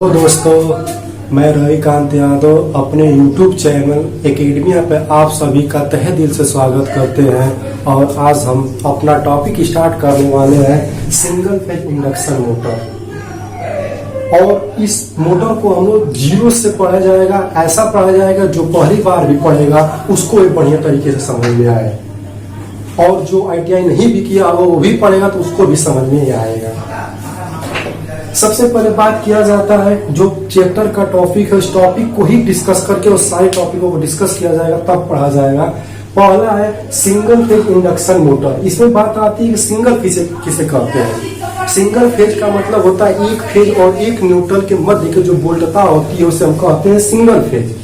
तो दोस्तों, मैं रविकांत यादव अपने YouTube चैनल एकेडमिया पे आप सभी का तहे दिल से स्वागत करते हैं। और आज हम अपना टॉपिक स्टार्ट करने वाले हैं सिंगल फेज इंडक्शन मोटर। और इस मोटर को हम लोग जीरो से पढ़ा जाएगा, ऐसा पढ़ा जाएगा जो पहली बार भी पढ़ेगा उसको भी बढ़िया तरीके से समझ में आए, और जो ITI नहीं भी किया वो भी पढ़ेगा तो उसको भी समझ में आएगा। सबसे पहले बात किया जाता है जो चैप्टर का टॉपिक है, उस टॉपिक को ही डिस्कस करके उस सारे टॉपिकों को डिस्कस किया जाएगा, तब पढ़ा जाएगा। पहला है सिंगल फेज इंडक्शन मोटर। इसमें बात आती है कि सिंगल फेज किसे कहते हैं। सिंगल फेज का मतलब होता है एक फेज और एक न्यूट्रल के मध्य की जो वोल्टता होती है उसे हम कहते हैं सिंगल फेज।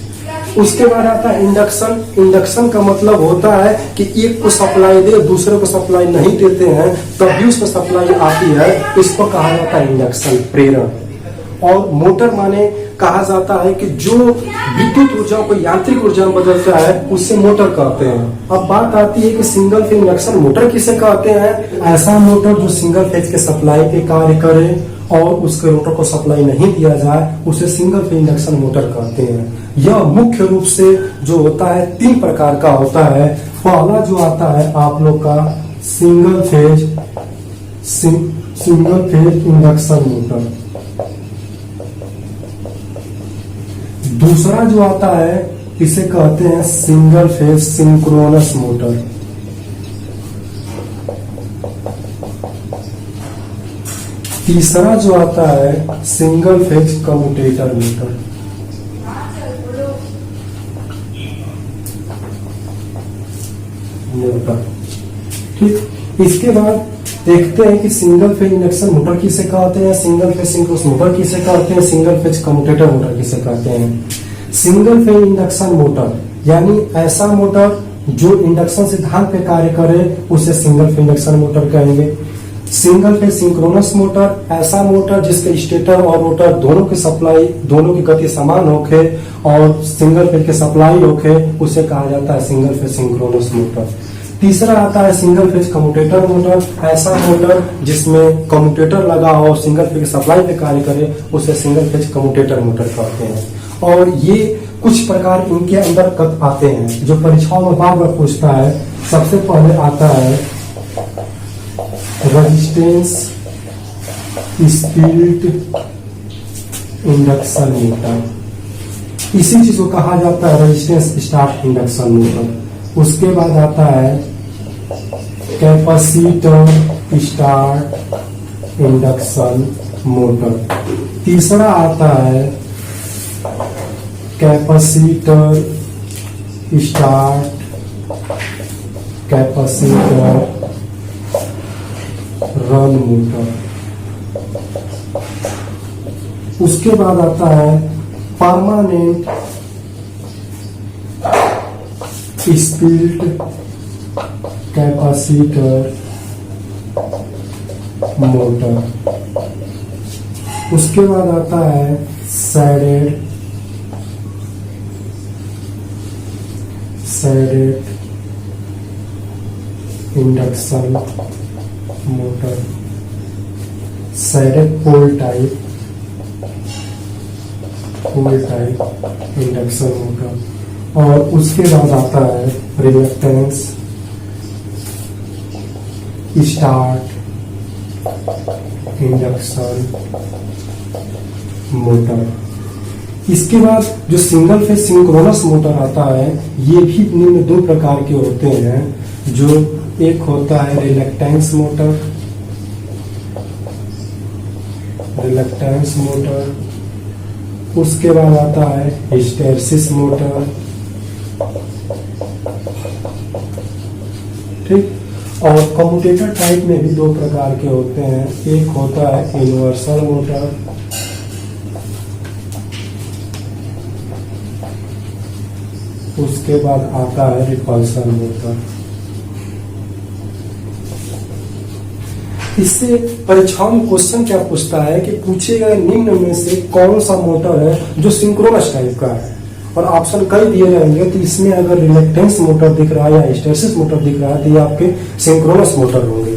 उसके बाद आता है इंडक्शन। इंडक्शन का मतलब होता है कि एक को सप्लाई दे दूसरे को सप्लाई नहीं देते हैं तब भी उसको सप्लाई आती है, इसको कहा जाता है इंडक्शन, प्रेरण। और मोटर माने कहा जाता है कि जो विद्युत ऊर्जा को यांत्रिक ऊर्जा में बदलता है उसे मोटर कहते हैं। अब बात आती है कि सिंगल फेज इंडक्शन मोटर किसे कहते हैं। ऐसा मोटर जो सिंगल फेज के सप्लाई पे कार्य करे और उसके रोटर को सप्लाई नहीं दिया जाए उसे सिंगल फेज इंडक्शन मोटर कहते हैं। यह मुख्य रूप से जो होता है तीन प्रकार का होता है। पहला जो आता है आप लोग का सिंगल फेज इंडक्शन मोटर। दूसरा जो आता है इसे कहते हैं सिंगल फेज सिंक्रोनस मोटर। तीसरा जो आता है सिंगल फेज कम्यूटेटर मोटर। ठीक, इसके बाद देखते हैं कि सिंगल फेज इंडक्शन मोटर किसे कहते हैं, सिंगल फेज सिंक्रोनस मोटर किसे कहते हैं, सिंगल फेज कम्यूटेटर मोटर किसे कहते हैं। सिंगल फेज इंडक्शन मोटर यानी ऐसा मोटर जो इंडक्शन सिद्धांत पे कार्य करे उसे सिंगल फेज इंडक्शन मोटर कहेंगे। सिंगल फेज सिंक्रोनस मोटर ऐसा मोटर जिसके स्टेटर और रोटर दोनों की सप्लाई, दोनों की गति समान होके और सिंगल फेज के सप्लाई होके उसे कहा जाता है सिंगल फेज सिंक्रोनस मोटर। तीसरा आता है सिंगल फेज कम्यूटेटर मोटर। ऐसा मोटर जिसमें कम्यूटेटर लगा हो और सिंगल फेज सप्लाई पे कार्य करे उसे सिंगल फेज कम्यूटेटर मोटर कहते हैं। और ये कुछ प्रकार इनके अंदर आते हैं जो परीक्षाओं में बार बार पूछता है। सबसे पहले आता है रेजिस्टेंस स्पीड इंडक्शन मोटर। इसी चीज को कहा जाता है रेजिस्टेंस स्टार्ट इंडक्शन मोटर। उसके बाद आता है कैपेसिटर स्टार्ट इंडक्शन मोटर। तीसरा आता है कैपेसिटर रन मोटर। उसके बाद आता है परमानेंट स्पीड कैपेसिटर मोटर। उसके बाद आता है सैडेड इंडक्शन मोटर, सैडेड पोल टाइप इंडक्शन मोटर। और उसके बाद आता है रिलक्टेंस स्टार्ट इंडक्शन मोटर। इसके बाद जो सिंगल फेज सिंक्रोनस मोटर आता है ये भी निम्न दो प्रकार के होते हैं। जो एक होता है रिलक्टेंस मोटर। उसके बाद आता है हिस्टैरिसीस मोटर। ठीक, और कम्यूटेटर टाइप में भी दो प्रकार के होते हैं। एक होता है यूनिवर्सल मोटर, उसके बाद आता है रिपल्सन मोटर। इससे परीक्षाओं में क्वेश्चन क्या पूछता है कि पूछेगा निम्न में से कौन सा मोटर है जो सिंक्रोनस टाइप का है, और ऑप्शन कई दिए जाएंगे। तो इसमें अगर रिलक्टेंस मोटर दिख रहा है या हिस्टैरिसीस मोटर दिख रहा है तो ये आपके सिंक्रोनस मोटर होंगे।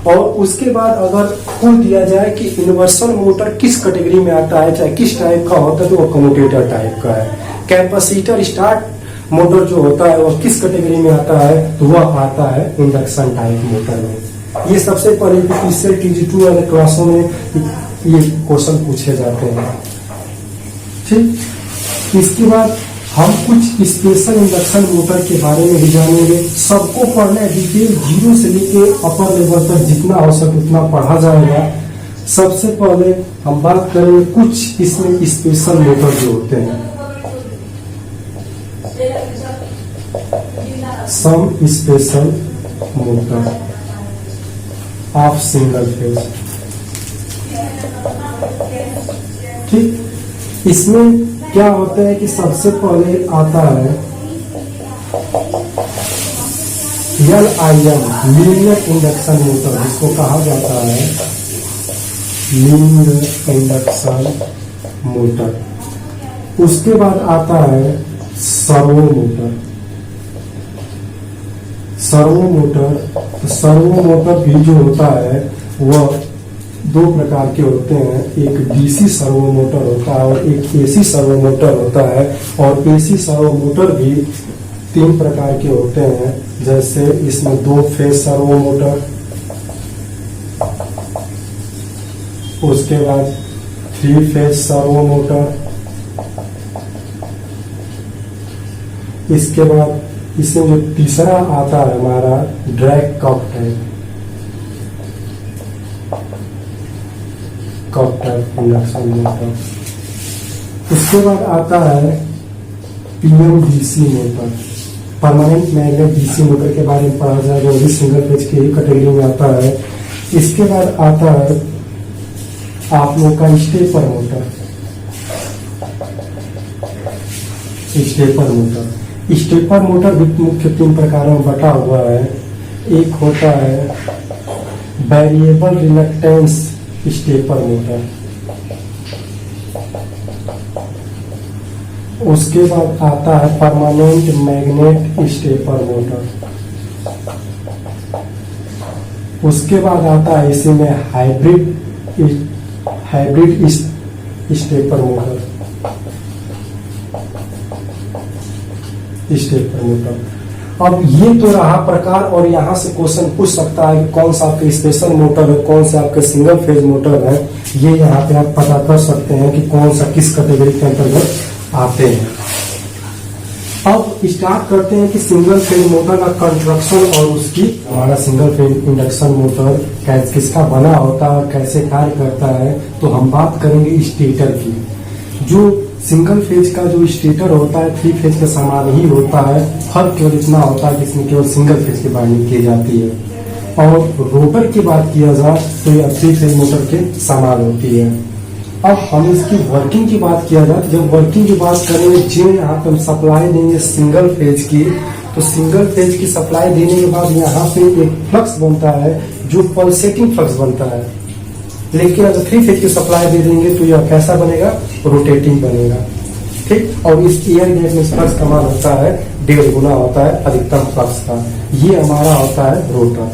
और उसके बाद अगर खोल दिया जाए कि इन्वर्सन मोटर किस कैटेगरी में आता है, चाहे किस टाइप का होता है, तो वो कम्यूटेटर टाइप का है। कैपेसिटर स्टार्ट मोटर जो होता है वो किस कैटेगरी में आता है, तो वह आता है इंडक्शन टाइप मोटर में। ये सबसे पहले तीसरे TG2 वाले क्लासों में ये क्वेश्चन पूछे जाते हैं। ठीक, इसके बाद हम कुछ स्पेशल इंडक्शन मोटर के बारे में भी जानेंगे। सबको पढ़ना है, डिटेल 0 से लेके अपर लेवल तक जितना हो सके उतना पढ़ा जाएगा। सबसे पहले हम बात करेंगे कुछ इसमें स्पेशल मोटर जो होते हैं। Some special motor of single phase. ठीक, इसमें क्या होता है कि सबसे पहले आता है LIM, लीनियर इंडक्शन मोटर, जिसको कहा जाता है लीनियर इंडक्शन मोटर। उसके बाद आता है सर्वो मोटर। सर्वो मोटर भी जो होता है वह 2 प्रकार के होते हैं। एक DC सर्वो मोटर होता है और एक AC सर्वो मोटर होता है। और AC सर्वो मोटर भी 3 प्रकार के होते हैं, जैसे इसमें 2 फेज सर्वो मोटर, उसके बाद 3 फेज सर्वो मोटर, इसके बाद इसमें जो तीसरा आता है हमारा drag cup type induction motor. उसके बाद आता है PMDC motor, permanent magnet DC motor के बारे में पढ़ा जाएगा, वो भी सिंगल फेज की ही कैटेगरी में आता है। इसके बाद आता है आप लोग का स्टेपर मोटर। स्टेपर मोटर भी मुख्य 3 प्रकारों में बटा हुआ है। एक होता है वेरिएबल रिलक्टेंस स्टेपर मोटर, उसके बाद आता है परमानेंट मैग्नेट स्टेपर मोटर, उसके बाद आता है इसी में हाइब्रिड स्टेपर मोटर। अब ये तो रहा प्रकार, और यहाँ से क्वेश्चन पूछ सकता है कि कौन सा आपके स्पेशल मोटर है, कौन से आपके सिंगल फेज मोटर है। ये यहाँ पे आप पता कर सकते हैं कि कौन सा किस कैटेगरी के अंतर्गत आते हैं। अब स्टार्ट करते हैं कि सिंगल फेज मोटर का कंस्ट्रक्शन और उसकी हमारा सिंगल फेज इंडक्शन मोटर किसका बना होता है, कैसे कार्य करता है। तो हम बात करेंगे स्टेटर की। जो सिंगल फेज का जो स्टेटर होता है 3 फेज के समान ही होता है, फर्क केवल इतना होता है कि इसमें केवल सिंगल फेज की बाइंडिंग की जाती है। और रोटर की बात किया जाए तो यह 3 फेज मोटर के समान होती है। अब हम इसकी वर्किंग की बात किया जाए, जब वर्किंग की बात करेंगे, जिन यहाँ पे हम सप्लाई देंगे सिंगल फेज की, तो सिंगल फेज की सप्लाई देने के बाद यहाँ पे एक फ्लक्स बनता है जो पल्सेटिंग फ्लक्स बनता है। लेकिन अगर 3 फेज की सप्लाई दे देंगे तो यह कैसा बनेगा, रोटेटिंग बनेगा। ठीक, और इस एयर गैप में फ्लक्स का मान होता है 1.5 गुना होता है अधिकतम फ्लक्स का। ये हमारा होता है रोटर।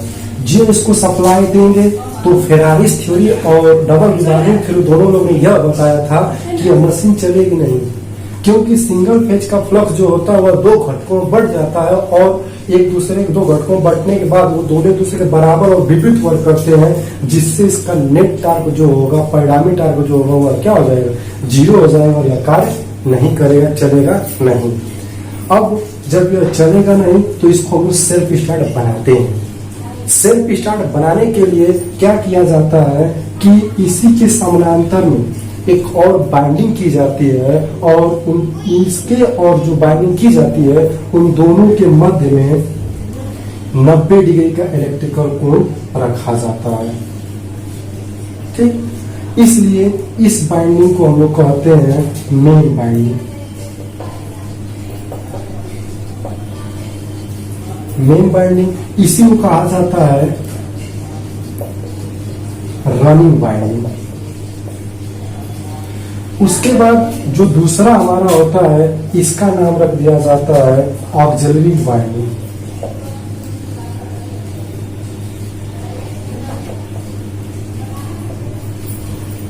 जो इसको सप्लाई देंगे तो फेरारिस थ्योरी और डबल डिवाइडिंग थ्योरी दोनों लोगों ने यह बताया था कि यह मशीन चलेगी नहीं, क्योंकि सिंगल फेज का फ्लक्स जो होता है वह 2 घटकों में बढ़ जाता है और एक दूसरे के 2 घटकों में बढ़ने के बाद वो दोनों दूसरे के बराबर और विपरीत वर्क करते हैं, जिससे इसका नेट टार्क जो होगा, परिणामी टार्क जो होगा वह क्या हो जाएगा, 0 हो जाएगा और यह कार्य नहीं करेगा, चलेगा नहीं। अब जब यह चलेगा नहीं तो इसको हम सेल्फ स्टार्ट बनाते हैं। सेल्फ स्टार्ट बनाने के लिए क्या किया जाता है कि इसी के समानांतर में एक और बाइंडिंग की जाती है और इसके और जो बाइंडिंग की जाती है उन दोनों के मध्य में 90 डिग्री का इलेक्ट्रिकल कोण रखा जाता है। ठीक, इसलिए इस बाइंडिंग को हम लोग कहते हैं मेन बाइंडिंग। मेन बाइंडिंग इसी को कहा जाता है रनिंग बाइंडिंग। उसके बाद जो दूसरा हमारा होता है इसका नाम रख दिया जाता है ऑक्सिलरी बाइंडिंग।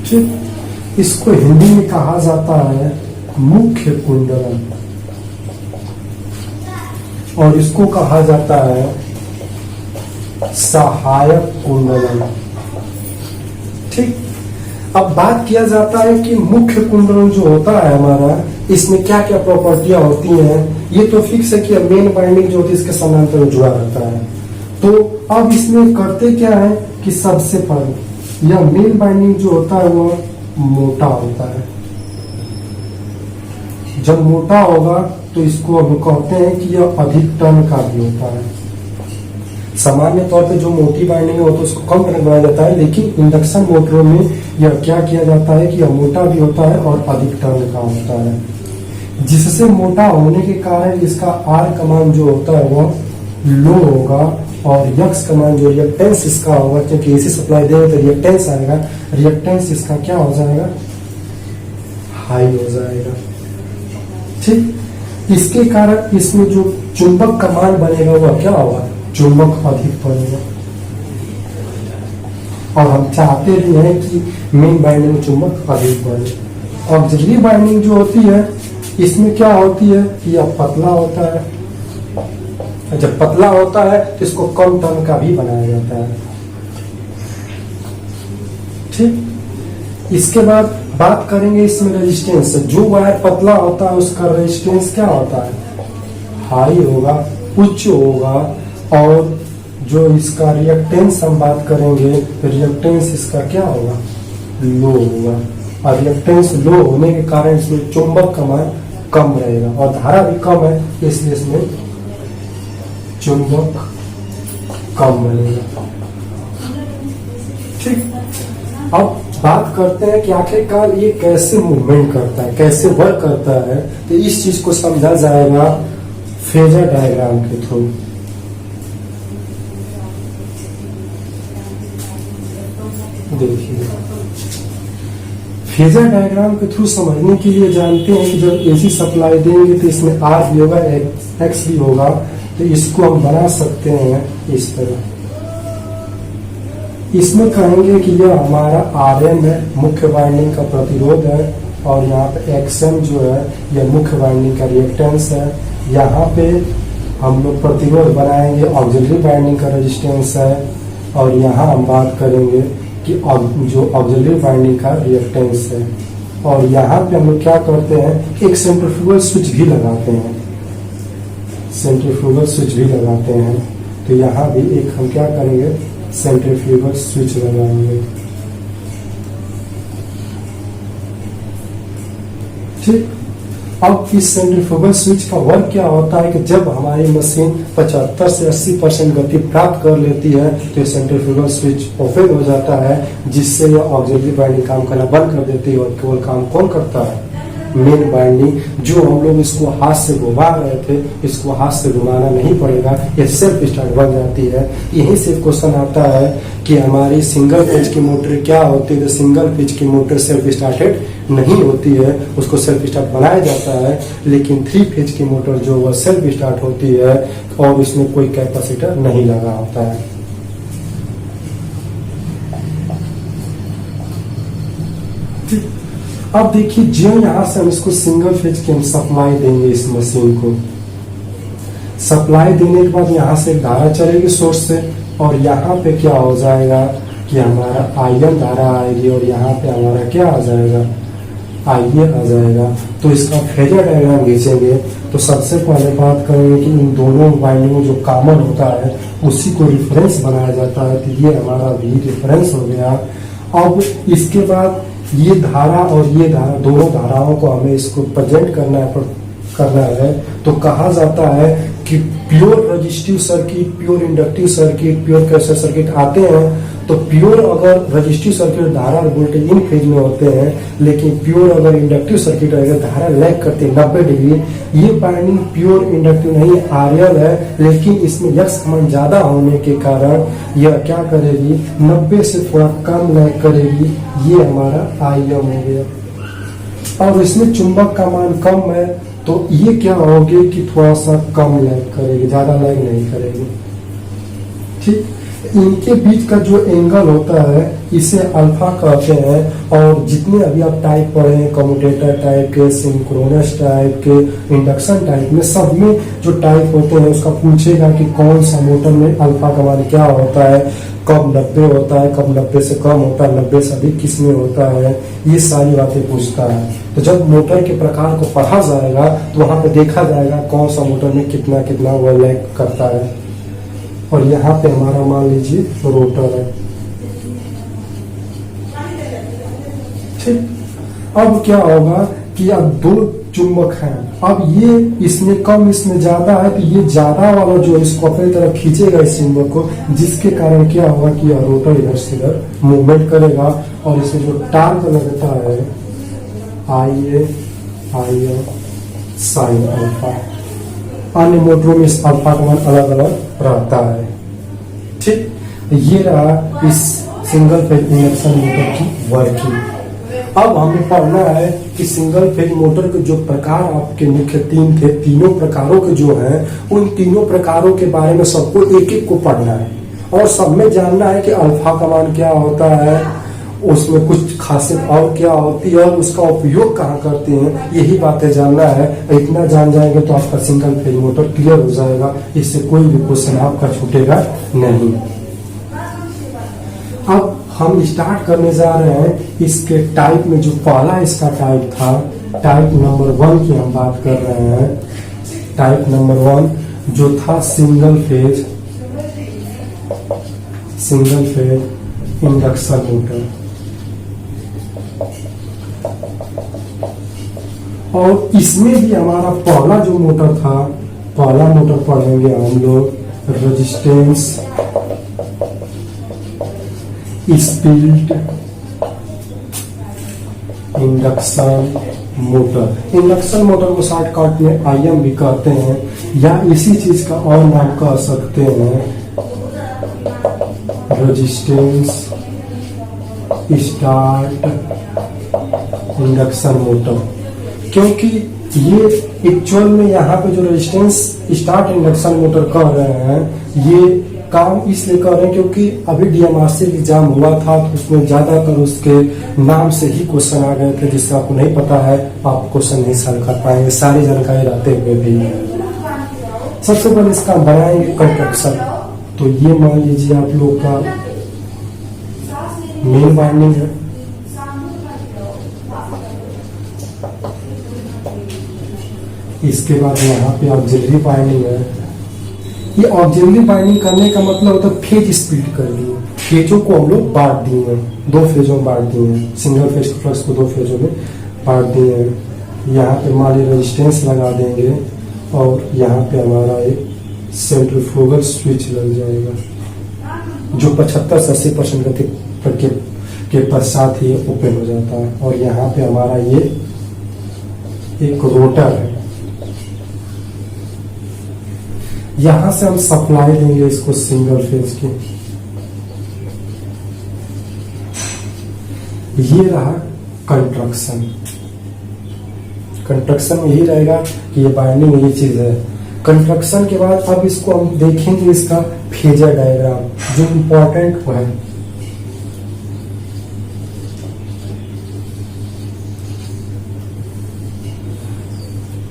ठीक, इसको हिंदी में कहा जाता है मुख्य कुंडलन और इसको कहा जाता है सहायक कुंडलन। ठीक, अब बात किया जाता है कि मुख्य कुंडलन जो होता है हमारा, इसमें क्या क्या प्रॉपर्टियां होती हैं। ये तो फिक्स है कि मेन बाइंडिंग जो होती है इसके समानांतर जुड़ा रहता है। तो अब इसमें करते क्या है कि सबसे पहले यह मेन बाइंडिंग जो होता है वो मोटा होता है। जब मोटा होगा तो इसको हम कहते हैं कि यह अधिक टन का भी होता है। सामान्य तौर पे जो मोटी बाइंडिंग है वो तो उसको कम टन बनाया जाता है, लेकिन इंडक्शन मोटरों में यह क्या किया जाता है कि यह मोटा भी होता है और अधिक टन का होता है, जिससे मोटा होने के कारण इसका आर का मान जो होता है वो लो होगा और यक्स का मान जो रिएक्टेंस इसका होगा, क्योंकि एसी सप्लाई देंगे तो रिएक्टेंस आएगा, रिएक्टेंस इसका क्या हो जाएगा, हाई हो जाएगा। ठीक, इसके कारण इसमें जो चुंबक का मान बनेगा वह क्या होगा, चुंबक अधिक बनेगा। और हम चाहते भी हैं कि मेन बाइंडिंग में चुंबक अधिक बने। ऑक्सिलरी बाइंडिंग जो होती है इसमें क्या होती है कि यह पतला होता है। जब पतला होता है तो इसको कम टन का भी बनाया जाता है। ठीक, इसके बाद बात करेंगे इसमें रेजिस्टेंस। जो वायर पतला होता है उसका रेजिस्टेंस क्या होता है, हाई होगा, उच्च होगा। और जो इसका रिएक्टेंस हम बात करेंगे तो रिएक्टेंस इसका क्या होगा, लो होगा। और रिएक्टेंस लो होने के कारण इसमें चुंबक का मान कम रहेगा और धारा भी कम है, इसलिए इसमें चुंबक कम बनेगा। ठीक, अब बात करते हैं कि आखिरकार ये कैसे मूवमेंट करता है, कैसे वर्क करता है। तो इस चीज को समझा जाएगा फेजर डायग्राम के थ्रू। देखिए, फेजर डायग्राम के थ्रू समझने के लिए जानते हैं कि जब एसी सप्लाई देंगे तो इसमें आर भी होगा, एक्स भी होगा। तो इसको हम बना सकते हैं इस तरह। इसमें कहेंगे कि यह हमारा आरएम है, मुख्य वाइंडिंग का प्रतिरोध है, और यहाँ पे एक्सएम जो है यह मुख्य वाइंडिंग का रिएक्टेंस है। यहाँ पे हम लोग प्रतिरोध बनाएंगे, ऑक्सिलरी वाइंडिंग का रेजिस्टेंस है। और यहाँ हम बात करेंगे कि जो ऑक्सिलरी वाइंडिंग का रिएक्टेंस है। और यहाँ पे हम लोग क्या करते हैं, एक सेंट्रीफ्यूगल स्विच भी लगाते हैं, सेंट्रीफ्यूगल स्विच भी लगाते हैं। तो यहाँ भी एक हम क्या करेंगे, सेंट्रीफ्यूगल स्विच लगाएंगे। ठीक, अब इस सेंट्रीफ्यूगल स्विच का वर्क क्या होता है कि जब हमारी मशीन 75 से 80% गति प्राप्त कर लेती है तो ये सेंट्रीफ्यूगल स्विच ओपन हो जाता है, जिससे यह ऑक्सिलरी वाइंडिंग काम करना बंद कर देती है और केवल काम कौन करता है, मेन बाइंडिंग। जो हम लोग इसको हाथ से घुमा रहे थे, इसको हाथ से घुमाना नहीं पड़ेगा, ये सेल्फ स्टार्ट बन जाती है। यहीं से क्वेश्चन आता है कि हमारी सिंगल फेज की मोटर क्या होती है। तो सिंगल फेज की मोटर सेल्फ स्टार्टेड नहीं होती है, उसको सेल्फ स्टार्ट बनाया जाता है। लेकिन 3 फेज की मोटर जो वह सेल्फ स्टार्ट होती है और इसमें कोई कैपेसिटर नहीं लगा होता है। अब देखिए, जो यहाँ से हम इसको सिंगल फेज की हम सप्लाई देंगे, इस मशीन को सप्लाई देने के बाद यहाँ से धारा चलेगी सोर्स से, और यहाँ पे क्या हो जाएगा कि हमारा आईएन धारा आएगी और यहाँ पे हमारा क्या आ जाएगा, आईए आ जाएगा। तो इसका फेजर डायग्राम खींचेंगे तो सबसे पहले बात करेंगे कि इन दोनों वाइंडिंग जो कॉमन होता है उसी को रिफरेंस बनाया जाता है। तो ये हमारा भी रिफरेंस हो गया। अब इसके बाद ये धारा और ये धारा, दोनों धाराओं को हमें इसको प्रेजेंट करना है। तो कहा जाता है कि pure resistive circuit, pure inductive circuit, pure capacitor circuit आते हैं। तो प्योर अगर रेजिस्टिव सर्किट धारा और वोल्टेज इन फेज में होते हैं, लेकिन प्योर अगर इंडक्टिव सर्किट रहेगा धारा लैग करती है 90 डिग्री। ये बाइंडिंग प्योर इंडक्टिव नहीं आरएल है, लेकिन इसमें यक्स मान ज्यादा होने के कारण यह क्या करेगी, 90 से थोड़ा कम लैग करेगी। ये हमारा आईएम हो गया। और इसमें चुंबक का मान कम है, तो ये क्या होगी कि थोड़ा सा कम लैग करेगी, ज्यादा लैग नहीं करेगी। ठीक, इनके बीच का जो एंगल होता है इसे अल्फा कहते हैं। और जितने अभी आप टाइप पढ़े हैं, कम्यूटेटर टाइप के, सिंक्रोनस टाइप के, इंडक्शन टाइप में, सब में जो टाइप होते हैं उसका पूछेगा कि कौन सा मोटर में अल्फा का मान क्या होता है, कब 90 होता है, कब 90 से कम होता है, 90 से अधिक किस में होता है, ये सारी बातें पूछता है। तो जब मोटर के प्रकार को पढ़ा जाएगा तो वहां पे देखा जाएगा कौन सा मोटर में कितना कितना वो लैग करता है। और यहाँ पे हमारा मान लीजिए रोटर है, ठीक। अब क्या होगा कि अब दो चुंबक हैं, अब ये इसमें कम इसमें ज्यादा है, तो ये ज्यादा वाला जो है इसको अपनी तरफ खींचेगा इस चुंबक को, जिसके कारण क्या होगा कि यह रोटर इधर से इधर मूवमेंट करेगा। और इसमें जो टार्क लगता है आई ए साइन अल्फा, अन्य मोटरों में इस अल्फा का मान अलग अलग रहता है, ठीक। ये रहा इस सिंगल फेज इंडक्शन मोटर की वर्किंग। अब हमें पढ़ना है कि सिंगल फेज मोटर के जो प्रकार आपके मुख्य तीन थे, तीनों प्रकारों के जो हैं उन तीनों प्रकारों के बारे में सबको एक एक को पढ़ना है और सब में जानना है कि अल्फा का मान क्या होता है, उसमें कुछ खासियत और क्या होती है और उसका उपयोग कहाँ करते हैं, यही बातें जानना है। इतना जान जाएंगे तो आपका सिंगल फेज मोटर क्लियर हो जाएगा, इससे कोई भी क्वेश्चन आपका छूटेगा नहीं। अब हम स्टार्ट करने जा रहे हैं इसके टाइप में। जो पहला इसका टाइप था, टाइप नंबर 1 की हम बात कर रहे हैं। टाइप नंबर 1 जो था सिंगल फेज इंडक्शन मोटर। और इसमें भी हमारा पहला जो मोटर था, पहला मोटर पढ़ेंगे हम लोग resistance speed induction motor. Induction motor को शॉर्टकट में आईएम भी कहते हैं या इसी चीज का और नाम कह सकते हैं रेजिस्टेंस स्टार्ट इंडक्शन मोटर। क्योंकि ये एक्चुअल में यहाँ पे जो रेजिस्टेंस स्टार्ट इंडक्शन मोटर कह रहे हैं, ये काम इसलिए कर रहे हैं क्योंकि अभी डीएमआरसी एग्जाम हुआ था तो उसमें ज्यादातर उसके नाम से ही क्वेश्चन आ गए थे, जिससे आपको नहीं पता है आप क्वेश्चन नहीं सॉल्व कर पाएंगे सारी जानकारी रहते हुए भी। सबसे पहले इसका बनाएंगे कंस्ट्रक्शन। तो ये मान लीजिए आप लोग का मेन वाइंडिंग है, इसके बाद यहाँ पे ऑक्सिलरी वाइंडिंग है। ये ऑक्सिलरी वाइंडिंग करने का मतलब होता है फेज स्प्लिट कर दिए, फेजों को हम लोग बांट दिए हैं, दो फेजों में बांट दिए हैं, सिंगल फेज के फ्लक्स को दो फेजों में बांट दिए हैं। यहाँ पे मान रेजिस्टेंस लगा देंगे और यहाँ पे हमारा एक सेंट्रीफ्यूगल स्विच लग जाएगा जो 75 से 80% के पश्चात ही ओपन हो जाता है। और यहाँ पे हमारा ये एक रोटर है, यहां से हम सप्लाई देंगे इसको सिंगल फेज की। ये रहा कंस्ट्रक्शन। कंस्ट्रक्शन में यही रहेगा कि ये बाइंडिंग ये चीज है। कंस्ट्रक्शन के बाद अब इसको हम देखेंगे इसका फेजर डायग्राम जो इंपॉर्टेंट है।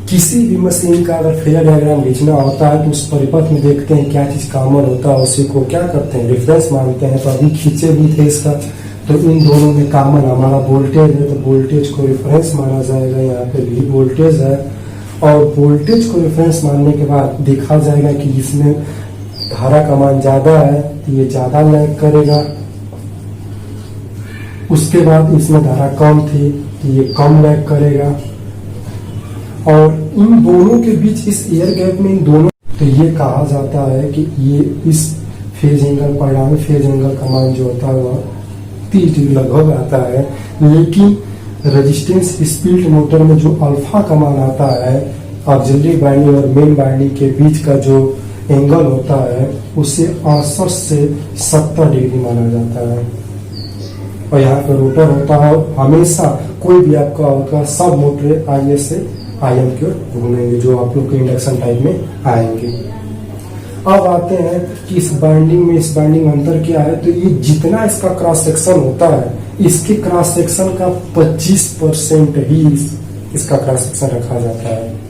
किसी भी मशीन का अगर फेजर डायग्राम खींचना होता है तो उस परिपथ में देखते हैं क्या चीज कॉमन होता है, उसी को क्या करते हैं रेफरेंस मानते हैं। तो अभी खींचे भी थे इसका, तो इन दोनों में कॉमन हमारा वोल्टेज है तो वोल्टेज को रेफरेंस माना जाएगा। यहाँ पे भी वोल्टेज है और वोल्टेज को रेफरेंस मानने के बाद देखा जाएगा कि इसमें धारा का मान ज्यादा है तो ये ज्यादा लैग करेगा। उसके बाद इसमें धारा कम थी तो ये कम लैग करेगा। और इन दोनों के बीच इस एयर गैप में इन दोनों, तो ये कहा जाता है कि ये इस फेज एंगल परिणामी फेज एंगल का मान जो होता है वह 30 डिग्री लगभग आता है। लेकिन रेजिस्टेंस स्पीड मोटर में जो अल्फा का मान आता है ऑक्सिलरी बाइंडिंग और मेन बाइंडिंग के बीच का जो एंगल होता है उसे 68 से 70 डिग्री माना जाता है। और यहाँ पर रोटर होता है, हमेशा कोई भी आपका होगा सब मोटर आईएस से आईएम की ओर घूमेंगे जो आप लोग के इंडक्शन टाइप में आएंगे। अब आते हैं कि इस बाइंडिंग में अंतर क्या है। तो ये जितना इसका क्रॉस सेक्शन होता है, इसके क्रॉस सेक्शन का 25% ही इसका क्रॉस सेक्शन रखा जाता है।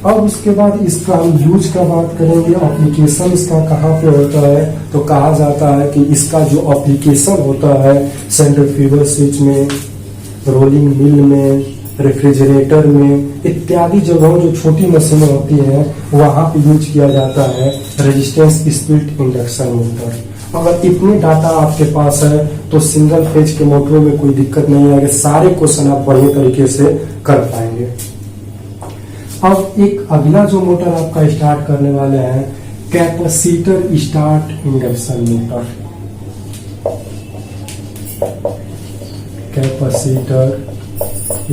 अब उसके बाद इसका हम यूज का बात करेंगे, एप्लीकेशन इसका कहाँ पे होता है। तो कहा जाता है कि इसका जो एप्लीकेशन होता है सेंट्रीफ्यूगल स्विच में, रोलिंग मिल में, रेफ्रिजरेटर में इत्यादि जगहों जो छोटी मशीनें होती हैं वहां पे यूज किया जाता है रेजिस्टेंस स्प्लिट इंडक्शन मोटर। अगर इतने डाटा आपके पास है तो सिंगल फेज के मोटरों में कोई दिक्कत नहीं आएगी, सारे क्वेश्चन आप बढ़िया तरीके से कर पाएंगे। अब एक अगला जो मोटर आपका स्टार्ट करने वाले हैं, capacitor start induction motor. Capacitor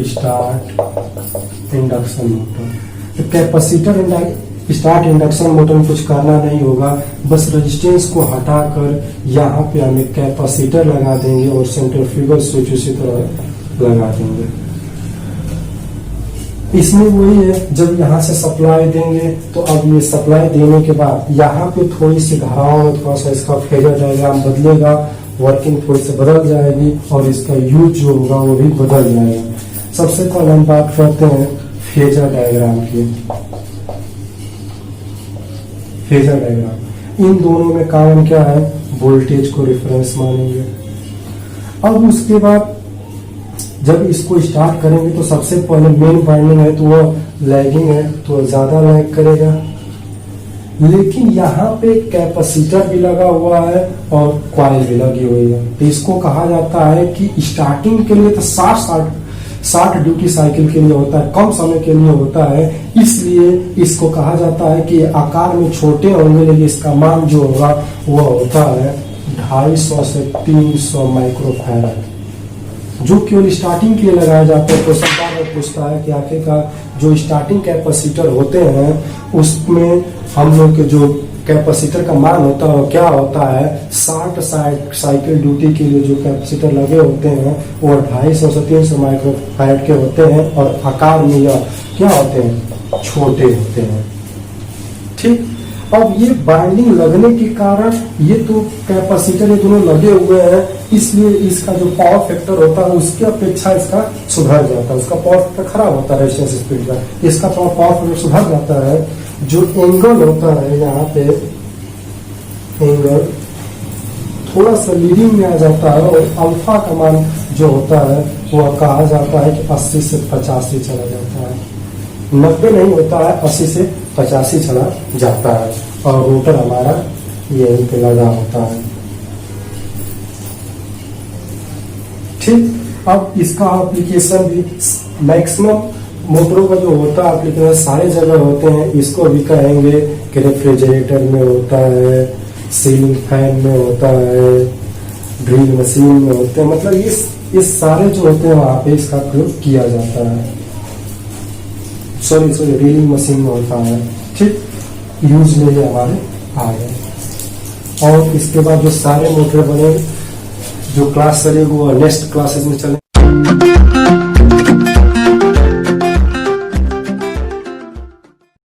start induction motor. तो कैपेसिटर स्टार्ट इंडक्शन मोटर में कुछ करना नहीं होगा, बस रेजिस्टेंस को हटाकर यहाँ पे हमें कैपेसिटर लगा देंगे और सेंट्रीफ्यूगल स्विच उसी तरह लगा देंगे। इसमें वही है, जब यहाँ से सप्लाई देंगे तो अब ये सप्लाई देने के बाद यहाँ पे थोड़ी सी धाराओं में थोड़ा सा इसका फेजर डायग्राम बदलेगा, वर्किंग थोड़ी से बदल जाएगी और इसका यूज जो होगा वो भी बदल जाएगा। सबसे पहले हम बात करते हैं फेजर डायग्राम की। फेजर डायग्राम, इन दोनों में कारण क्या है, वोल्टेज को रेफरेंस मानेंगे। अब उसके बाद जब इसको स्टार्ट करेंगे तो सबसे पहले मेन वाइंडिंग है तो वो लैगिंग है तो ज्यादा लैग करेगा, लेकिन यहाँ पे कैपेसिटर भी लगा हुआ है और कॉइल भी लगी हुई है। तो इसको कहा जाता है कि स्टार्टिंग के लिए तो 60 ड्यूटी साइकिल के लिए होता है, कम समय के लिए होता है, इसलिए इसको कहा जाता है कि आकार में छोटे होंगे लेकिन इसका मान जो होगा वो होता है 250 से 300 माइक्रोफैराड, जो केवल स्टार्टिंग के लिए लगाया जाता है। तो सरकार पूछता है कि आखिरकार जो स्टार्टिंग कैपेसिटर होते हैं उसमें हम लोग के जो कैपेसिटर का मान होता है क्या होता है, 60 साइकिल ड्यूटी के लिए जो कैपेसिटर लगे होते हैं वो 250 से 300 माइक्रोफैराड के होते हैं और आकार में यह क्या होते हैं, छोटे होते हैं। ठीक, अब ये बाइंडिंग लगने के कारण ये तो कैपेसिटर ये दोनों लगे हुए हैं, इसलिए इसका जो पावर फैक्टर होता है उसकी अपेक्षा इसका सुधर जाता है, उसका पावर फैक्टर खराब होता है रेजिस्टेंस स्पीड का, इसका पावर फैक्टर सुधर जाता है। जो एंगल होता है यहाँ पे एंगल थोड़ा सा लीडिंग में आ जाता है और अल्फा का मान जो होता है वह कहा जाता है कि 80 से 85 चला जाता है, 90 नहीं होता है, 80 से 85 चला जाता है और रोटर हमारा यहीं पे लगा होता है। ठीक, अब इसका एप्लीकेशन भी मैक्सिमम मोटरों का जो होता है एप्लीकेशन सारे जगह होते हैं। इसको भी कहेंगे कि रेफ्रिजरेटर में होता है, सीलिंग फैन में होता है, ड्रिल मशीन में होते हैं, मतलब ये सारे जो होते हैं वहां पे इसका प्रयोग किया जाता है। सॉरी ड्रिलिंग मशीन में होता है। ठीक, यूज में ये हमारे आ गए। और इसके बाद जो सारे मोटर बने जो क्लास चलेगी वो नेक्स्ट क्लासेस में चले।